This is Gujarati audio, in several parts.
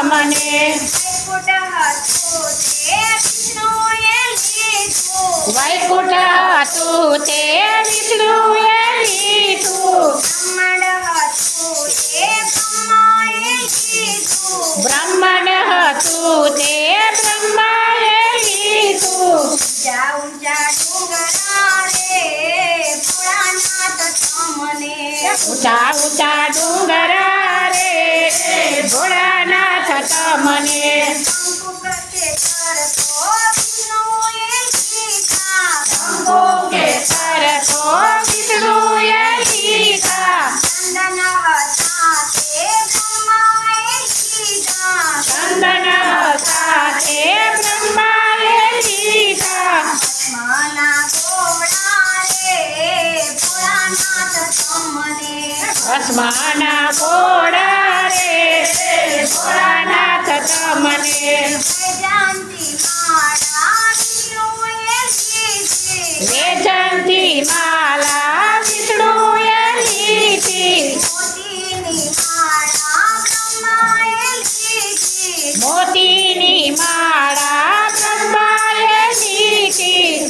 તમને વૈકુંઠ હતું તે વિષ્ણુએ લીધું બ્રહ્માંડ હતું તે બ્રહ્માએ લીધું ઊંચા ઊંચા ડુંગરા રે ભોળાનાથ તમને શંભો કે સરસો વિષ્ણુએ લીધા ચંદન સાથે બ્રહ્માએ લીધા ભસ્મના ઘોડા રે ભોળાનાથ તમને વેજંતી માલા વિષ્ણુએ લીધી મોતીની માળા બ્રહ્માએ લીધી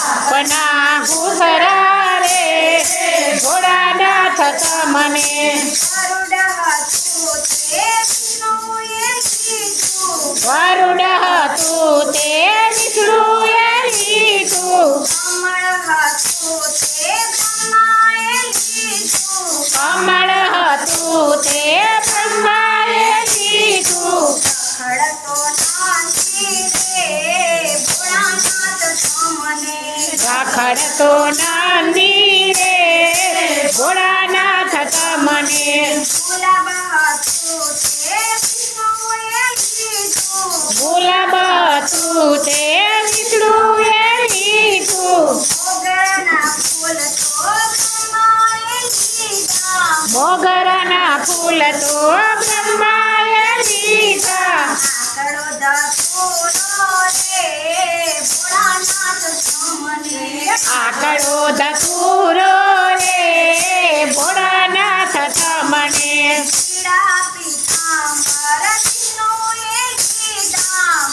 આપના ઘૂસરા રે ભોળાનાથ તમને વરુડ હતું તે વિષ્ણુએ લીધું કમળ હતું તે બ્રહ્માએ લીધું રખડતો નાંદી રે ભોળાનાથ તમને ગુલાબ હતું તે વિષ્ણુએ લીધું મોગરાના ફૂલ તો બ્રહ્માએ લીધા આકડો ધતુરો રે ભોળાનાથ તમને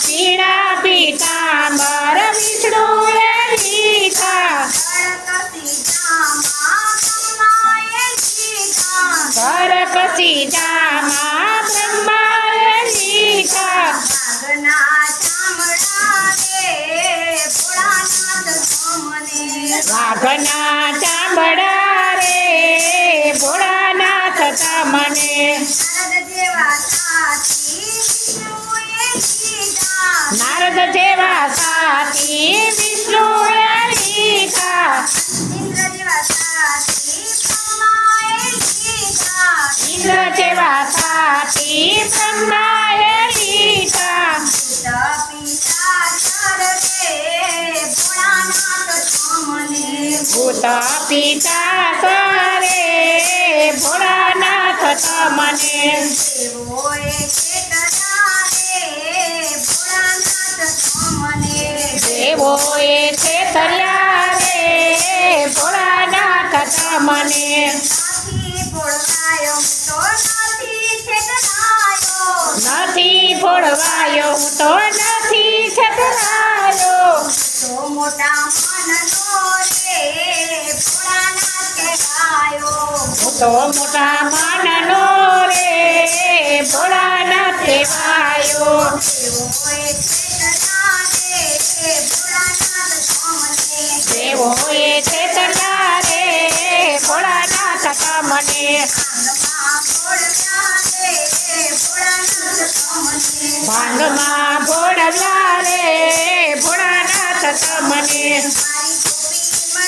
પીળા પીતાંબર વિષ્ણુએ લીધા કરકસી જામા બ્રહ્માએ લીધા વાઘના ચામડા રે ભોળાનાથ તમને નારદ જેવા સાથી વિષ્ણુએ લીધા ઇન્દ્ર જેવા સાથી બ્રહ્માએ લીધા ભૂત પિતા રે ભોળાનાથ તમને દેવોએ છેતર્યા રે ભોળાનાથ તમને નથી ફોડવાયો તો નથી છેતરાયો મોટા મનનો રે ભોળાનાથ કહેવાયો તો મોટા મનનો રે ભોળાનાથ કહેવાયો દેવોએ છેતર્યા રે ભોળાનાથ તમને ભાંગમાં ભોળવ્યા રે ભોળાનાથ તમને